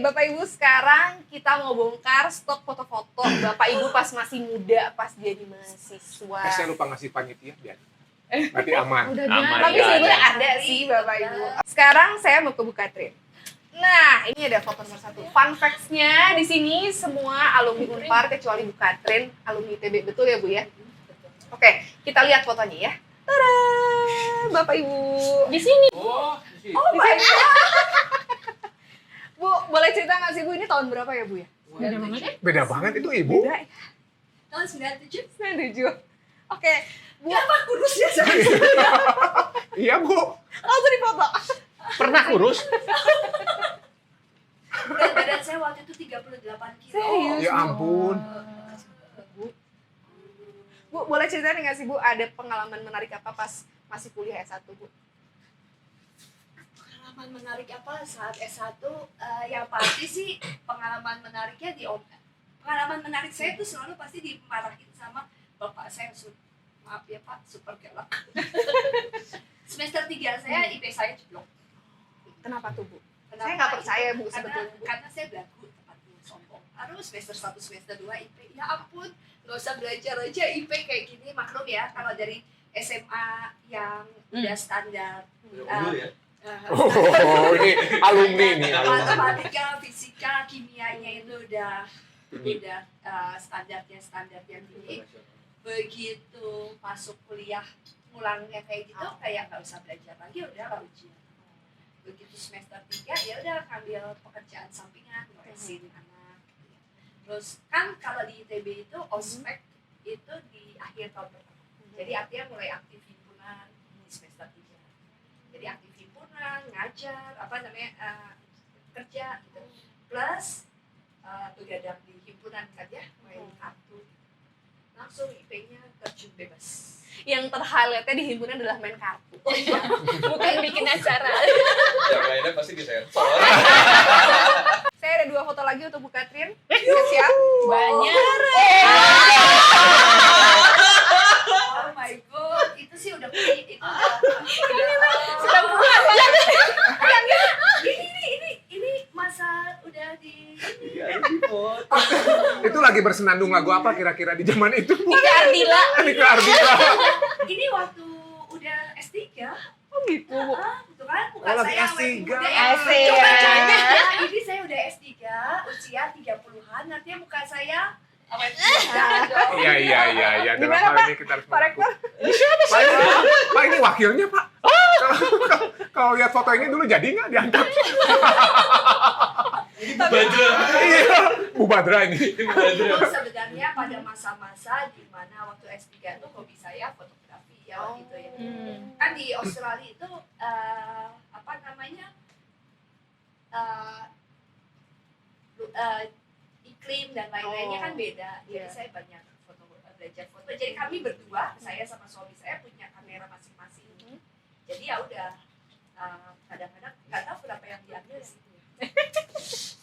Bapak Ibu, sekarang kita mau bongkar stok foto-foto Bapak Ibu pas masih muda, pas jadi mahasiswa. Saya lupa ngasih panitia biar. Berarti aman. Udah Aman, tapi ya, sebenarnya ada. ada sih Bapak Ibu. Sekarang saya mau ke Bu Katrin. Nah, ini ada foto nomor 1. Fun facts-nya di sini semua alumni Unpar kecuali Bu Katrin, alumni ITB. Betul ya Bu ya? Oke, kita lihat fotonya ya. Tada! Bapak Ibu. Di sini. Oh, Di sini. Bu, boleh cerita nggak sih Bu, ini tahun berapa ya Bu ya? Beda banget ya? beda banget itu Ibu. Beda ya? Tahun 97. 97. Oke, Bu, Kenapa kurus ya saya? Iya Bu. langsung difoto. Pernah kurus? Berat badan saya waktu itu 38 kilo. Serius? Ya ampun. Bu, boleh ceritain nggak sih Bu, ada pengalaman menarik apa pas masih kuliah S1 Bu? Pengalaman menarik apa saat S1? Yang pasti sih pengalaman menariknya pengalaman menarik saya itu selalu pasti dimarahin sama bapak saya. Maaf ya Pak, super galak. Semester 3 saya IP saya jeblok. Kenapa tuh Bu? Kenapa Saya nggak itu? percaya Bu sebetulnya Bu. Karena saya belagu tempatnya sombong. Aduh semester 1, semester 2 IP. Ya ampun, nggak usah belajar aja IP kayak gini. Maklum ya, kalau dari SMA yang udah standar. Oh, ini alumni nih. Matematika, fisika, kimianya itu udah standar yang tinggi. Begitu masuk kuliah mulangnya kayak gitu, kayak nggak usah belajar lagi, udah lah ujian. Begitu semester 3 ya udah ambil pekerjaan sampingan, ngurusin anak. Terus kan kalau di ITB itu ospek itu di akhir tahun pertama. Jadi artinya mulai aktif himpunan di semester 3. Jadi aktif himpunan, ngajar, kerja gitu. Plus begadang di himpunan kan ya, main kartu. Langsung IP-nya terjun bebas. Yang terhighlight-nya di himpunan adalah main kartu. Bukan bikin acara. Yang lainnya pasti disensor. Saya ada 2 foto lagi untuk Bu Katrin. Siap-siap. Banyak. Oh my god, itu sih udah itu Sedang pulang. ini masa udah di Itu lagi bersenandung lagu apa kira-kira di zaman itu? Nika Ardila. Nika Ardila. ini waktu udah S3. Oh gitu Bu. Gitu kan? Bukan Oh, lagi saya S3. Asik. Coba ini saya udah S3, usia 30-an, artinya bukan saya awet muda dong. Iya. Dalam Gimana, hal Pak? ini kita harus Pak Rektor? Pak, ini wakilnya Pak. Kalau lihat foto ini dulu jadi nggak diangkat? Badra. Iya, Bu Badra ini. Itu sebenarnya pada masa-masa di mana waktu S3 itu hobi saya fotografi ya waktu itu ya. Kan di Australia itu iklim dan lain-lainnya kan beda. Jadi saya banyak belajar foto. Jadi kami berdua, saya sama suami saya punya kamera masing-masing. Jadi ya udah kadang-kadang nggak tahu berapa yang diambil ya.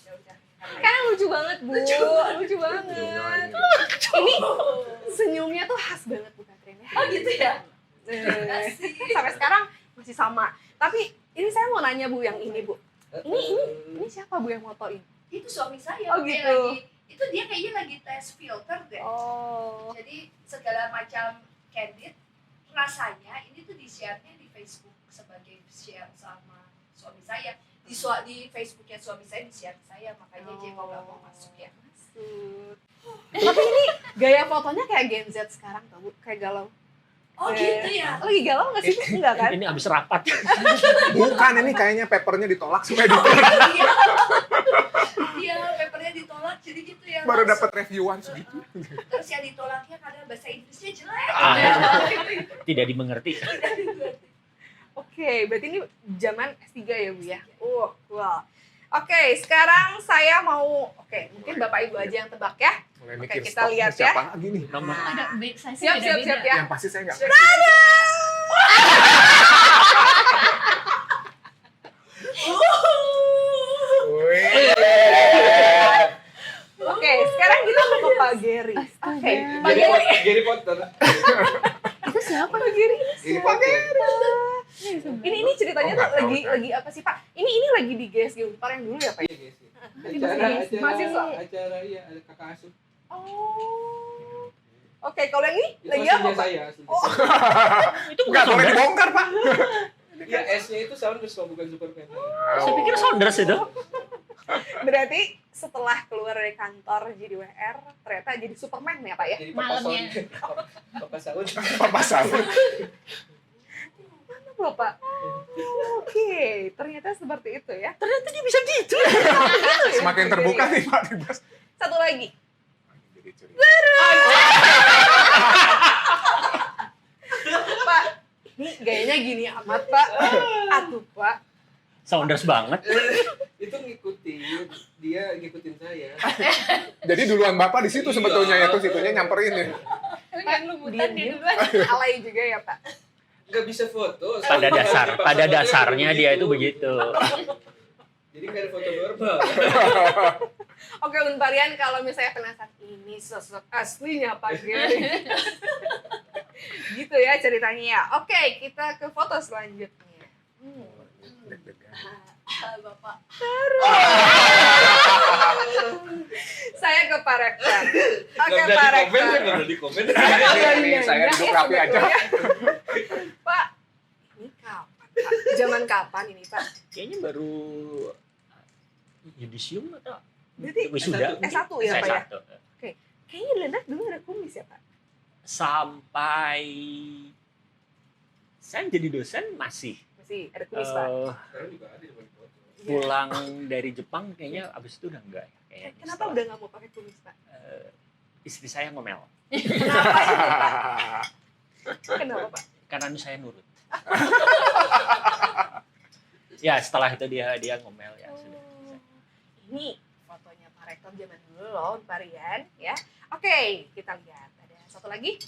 Ya udah. Kan lucu banget Bu. Lucu banget. Ini senyumnya tuh khas banget Bu Katrin ya. Oh gitu ya. Sampai sekarang masih sama. Tapi ini saya mau nanya Bu yang ini Bu. Ini siapa Bu yang motoin? Itu suami saya. Oh, dia gitu. Itu dia kayaknya lagi tes filter deh. Oh. Jadi segala macam candid rasanya ini tuh di-share-nya di Facebook sebagai share sama suami saya. Di Facebooknya suami saya di-share ke saya, makanya dia kok nggak mau masuk ya. Masuk. Tapi ini gaya fotonya kayak Gen Z sekarang tau Bu, kayak galau. Oh gitu ya. Lagi galau nggak sih Bu? Enggak kan? Ini abis rapat. Bukan, ini kayaknya papernya ditolak supaya ditolak. Iya, papernya ditolak jadi gitu ya. Baru langsung. dapat reviewan segitu. Terus yang ditolaknya karena bahasa Inggrisnya jelek. Tidak dimengerti. Oke, berarti ini zaman S3 ya Bu ya? Wow. Oke, sekarang saya mau, mungkin Bapak Ibu aja yang tebak ya. Mulai Oke, mikir kita stoknya lihat siapa ya. lagi nih. Nomor Ada size Siap ya. Yang pasti saya nggak. Wih. Oke, sekarang kita mau ke Pak Gary. Oke, Pak Gary. Gary Potter. Itu siapa Pak Gary? Ini Pak Gary. Ini ceritanya Oh, nggak tuh tahu, lagi apa sih Pak? Ini lagi di GSG Unpar yang dulu ya Pak? Iya guys. Mahasiswa. Acara iya ada kakak asuh. Oh. Oke, kalau yang ini Itu lagi aslinya apa, Pak? saya. Aslinya Oh. saya. Itu Nggak boleh Sounders. dibongkar, Pak. Ya S-nya itu Sounders kok bukan Superman. Saya pikir Sounders itu. Berarti setelah keluar dari kantor jadi WR, ternyata jadi Superman ya, Pak ya? Jadi Malamnya. Papa Saud. Papa Saud. Mana Bapak? Oke, ternyata seperti itu ya. Ternyata dia bisa gitu. Semakin terbuka nih, Pak. Dibahas. Satu lagi. Jadi curiga. Pak, ini gayanya gini amat, Pak. Atuh, Pak. Sounders banget. Itu ngikutin, dia ngikutin saya. Jadi duluan Bapak di situ sebetulnya ya, tuh situnya nyamperin ya. Pak, diam-diam. Alay juga ya, Pak. Nggak bisa foto. Pada dasarnya dia itu begitu. Jadi nggak ada foto normal. Oke, Unparian, kalau misalnya penasaran ini sosok aslinya Pak Gary. Gitu ya ceritanya ya. Oke, kita ke foto selanjutnya. Bapak. Saya ke Pak Rektor. Oke, Nggak Pak udah di komen, Rektor. nggak udah di komen. Ini saya duduk rapi aja. Pak, ini kapan, Pak? Zaman kapan ini, Pak? Kayaknya baru yudisium atau Berarti wisuda. S1 ya, Pak ya? S1. Kayaknya Leonard dulu ada kumis ya, Pak? Sampai saya jadi dosen masih Masih ada kumis, Pak. Sekarang juga ada di foto. pulang dari Jepang kayaknya abis itu udah enggak ya. Kayaknya Kenapa setelah, udah nggak mau pakai kumis, Pak? istri saya ngomel Kenapa itu, Pak? Kenapa, Pak? karena saya nurut. Ya setelah itu dia ngomel ya sudah. Ini fotonya Pak Rektor zaman dulu loh, Unparian ya. Oke, kita lihat. Ada satu lagi.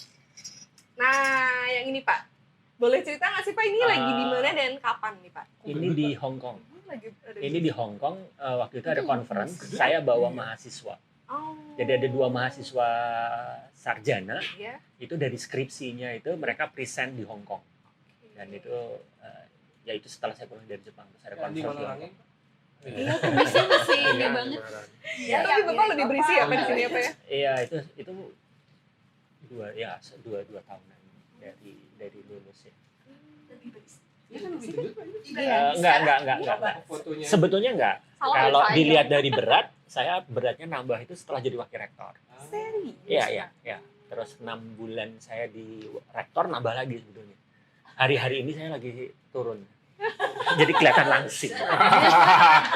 Nah, yang ini Pak. Boleh cerita nggak sih Pak, ini lagi di mana dan kapan nih Pak? Ini di Hong Kong. Lagi ada Ini di Hong Kong waktu itu ada conference. Saya bawa mahasiswa. Oh. Jadi ada 2 mahasiswa sarjana. Ya. Itu dari skripsinya itu mereka present di Hong Kong. Dan itu ya itu setelah saya pulang dari Jepang terus ada Yang di conference di Hong Malarangin. Kong. Iya, kumisnya masih ini Iya, banget. Ya, tapi Bapak lebih berisi ya Pak di sini apa ya? Iya itu dua tahunan dari lulus ya. Lebih berisik. Iya kan lebih gendut, Pak. Iya. Enggak. Fotonya. Sebetulnya enggak. Salah Kalau saya. dilihat dari berat, saya beratnya nambah itu setelah jadi wakil rektor. Serius? Iya. Terus 6 bulan saya di rektor nambah lagi sebetulnya. Hari-hari ini saya lagi turun. Jadi kelihatan langsing.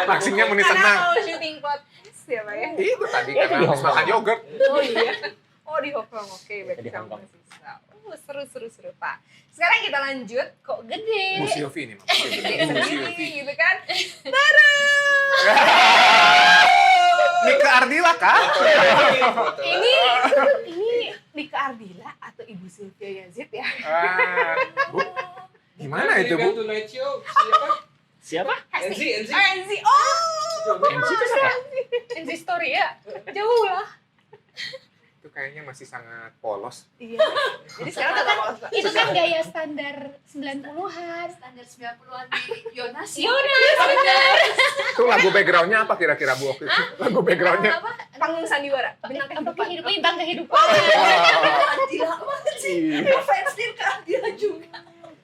Langsingnya meni Karena tenang. mau syuting podcast ya Pak ya? Itu tadi Ya, karena di habis Hong Kong. makan yogurt. Oh iya. Oh di Hong Kong, oke. Berarti Di Hong kamu Kong. mahasiswa. Seru Pak. Sekarang kita lanjut. Kok gede? Bu Silvi nih, Mak. Bu Silvi. Gitu kan? Nika Ardila kah? Ini Nika Ardila atau Ibu Sylvia Yazid ya? Bu, gimana itu, Bu? Tonight Show. Siapa? Siapa? Enzi. Enzi. Oh, MC itu siapa? Insta story ya. Jauh lah. Itu kayaknya masih sangat polos. iya. Jadi sekarang udah lolos Pak. Itu kan gaya standar 90-an. Standar 90-an di Yonas. Itu lagu backgroundnya apa kira-kira, Bu? Waktu itu? Lagu backgroundnya. Apa? Panggung sandiwara. Bintang Apa kehidupan. kehidupan tentang kehidupan. Adila banget sih. Iya. Fans dia ke Adila juga.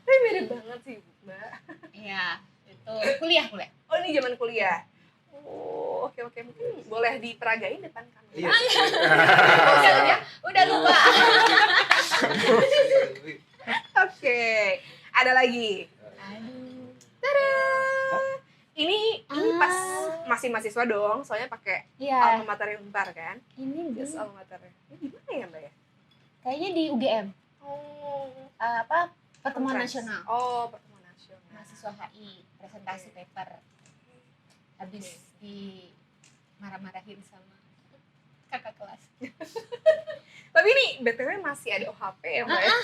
Tapi mirip banget sih, Mbak. Iya, itu kuliah. Oh, ini zaman kuliah. Oh, oke. Mungkin boleh diperagain depan Iya. kamera. Udah lupa. Oke. Ada lagi. Aduh. Tada. Ini pas masih mahasiswa dong, soalnya pakai Iya, alma mater Unpar kan? ini Just dulu alma mater. Ini gimana ya, Mbak ya? kayaknya di UGM. Oh, Pertemuan conference. Nasional. Oh, pertemuan nasional. Mahasiswa HI presentasi paper. Habis di marah-marahin sama kakak kelas. Tapi ini BTW masih ada OHP ya, Mbak ya?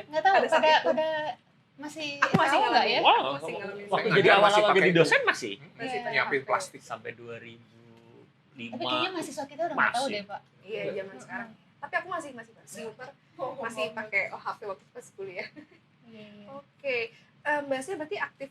Nggak tahu Pada saat pada itu. pada masih Aku masih tahu nggak ya? ngalamin. Wow, Masih ngalamin. waktu Saya jadi masih awal-awal pakai jadi itu. dosen masih Masih Iya. pakai Nyiapin OHP. plastik. sampai 2005. Tapi kayaknya mahasiswa kita udah nggak tahu Masih. deh, Pak. Iya, zaman sekarang. Tapi aku masih super masih pakai OHP waktu pas kuliah. Iya. Oke. Mbak Sia berarti aktif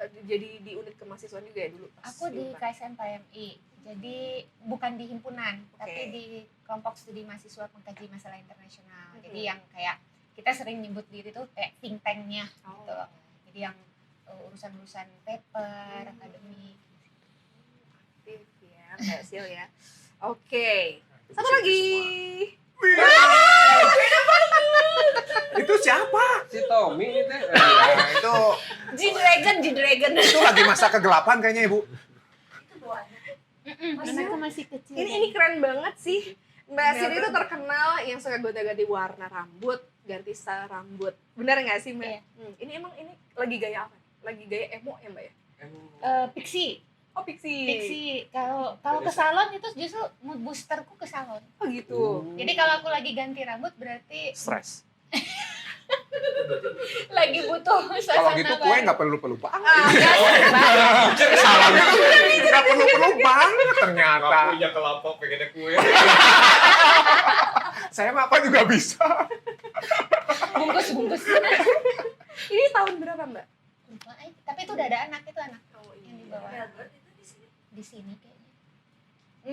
di jadi di unit kemahasiswaan juga ya dulu? Pas Aku di Unpar? KSM PMI. Jadi bukan di himpunan, Oke. tapi di kelompok studi mahasiswa pengkaji masalah internasional. Jadi Mhm. yang kayak kita sering nyebut diri tuh kayak think tank-nya gitu. Oh. Jadi yang urusan-urusan paper, akademik. Aktif ya, Mbak Sil ya. Oke. Satu lagi. Itu siapa? Si Tommy itu. Nah, itu G-Dragon. itu lagi masa kegelapan kayaknya Ibu. Itu bawaannya. Anakku masih kecil. Ini keren banget sih. Mbak Sil Bener. itu terkenal yang suka gonta-ganti warna rambut, ganti style rambut. Bener nggak sih Mbak? Iya. Ini emang ini lagi gaya apa? Lagi gaya emo ya Mbak ya? Pixie. Oh Pixie. Pixie. Kalau ke salon itu justru mood boosterku ke salon. Oh gitu. Jadi kalau aku lagi ganti rambut berarti Stres. lagi butuh Kalau suasana gitu kue baru. nggak perlu banget. Enggak sih, Mbak. Salah nggak perlu banget ternyata. Punya kelapa pengennya kue. Saya mah apa juga bisa. Bungkus. Ini tahun berapa Mbak? Lupa, tapi itu udah ada anak, itu anak Oh yang di bawah. Melbourne itu di sini. Di sini kayaknya.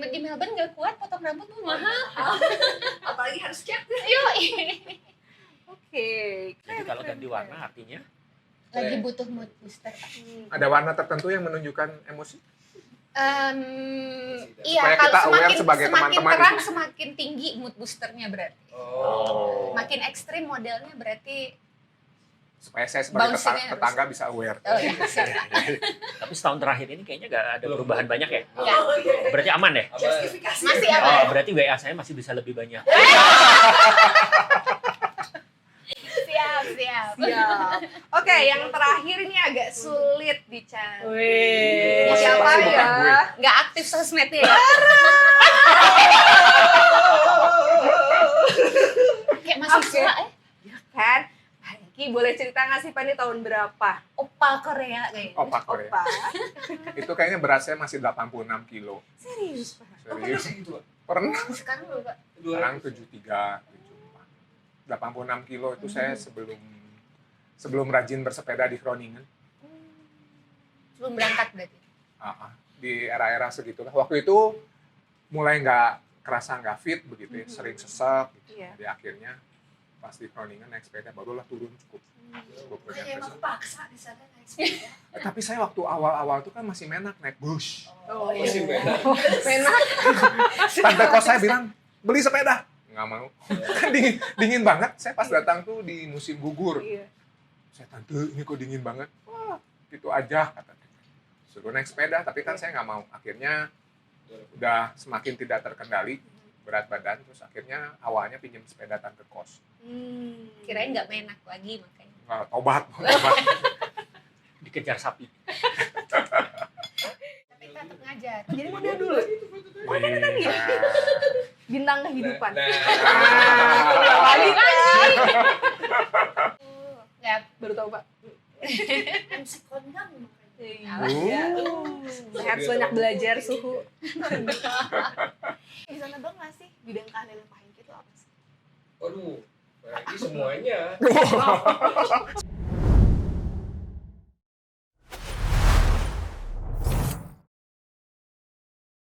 Di Melbourne nggak kuat potong rambut tuh mahal. Apalagi harus cat. Oke. Jadi kalau ganti warna artinya Lagi butuh mood booster. Ada warna tertentu yang menunjukkan emosi? Iya, Supaya kalau kita aware semakin sebagai semakin teman-teman terang itu. semakin tinggi mood boosternya berarti. Oh. Makin ekstrim modelnya berarti. Supaya saya sebagai Bounce-nya harus- tetangga bisa aware. Oh iya, siap. tapi setahun terakhir ini kayaknya nggak ada perubahan banyak ya. Nggak. Oh, iya. Berarti aman ya? Justifikasi. Masih Oh, aman. berarti WA saya masih bisa lebih banyak. Siap. Siap. Oke, yang terakhir ini agak sulit dicari. Wih. Siapa Pasti bukan gue. ya? Nggak aktif sosmednya ya? Kayak masih Oke. tua Kan? Ki boleh cerita nggak sih Pak ini tahun berapa? Opa Korea kayaknya. Opa Korea. Opa. Itu kayaknya beratnya masih 86 kilo. Serius Pak? Serius. Segitu, Pak. Pernah. Sekarang lupa. Sekarang 73, 86 kilo itu saya sebelum rajin bersepeda di Groningen. Sebelum berangkat berarti. Di era-era segitulah. Waktu itu mulai nggak fit begitu ya, sering sesek gitu. Iya. Di akhirnya pas di Groningen naik sepeda barulah turun cukup Makanya banyak. emang paksa di sana naik sepeda. Tapi saya waktu awal-awal itu kan masih menak naik bus. Oh, Masih iya. beda. Menak. Tante kos saya bilang beli sepeda, nggak mau. Kan dingin banget. Saya pas datang tuh di musim gugur. Iya. Saya tante ini kok dingin banget. Wah, gitu aja kata dia. Suruh naik sepeda, tapi kan saya nggak mau. Akhirnya udah semakin tidak terkendali berat badan, terus akhirnya awalnya pinjam sepeda tante kos. Kirain nggak menak lagi makanya. Nggak, tobat. Dikejar sapi. Tapi tetap ngajar. Jadi model dulu. Oh, ini tadi ya? Bintang kehidupan. Nah, Udah lagi kan? Nggak. Baru tahu Pak. MC kondang makanya. Saya harus banyak belajar suhu. Bisa nebak nggak sih bidang keahlian Pak Hengki itu apa sih? Waduh, berarti semuanya.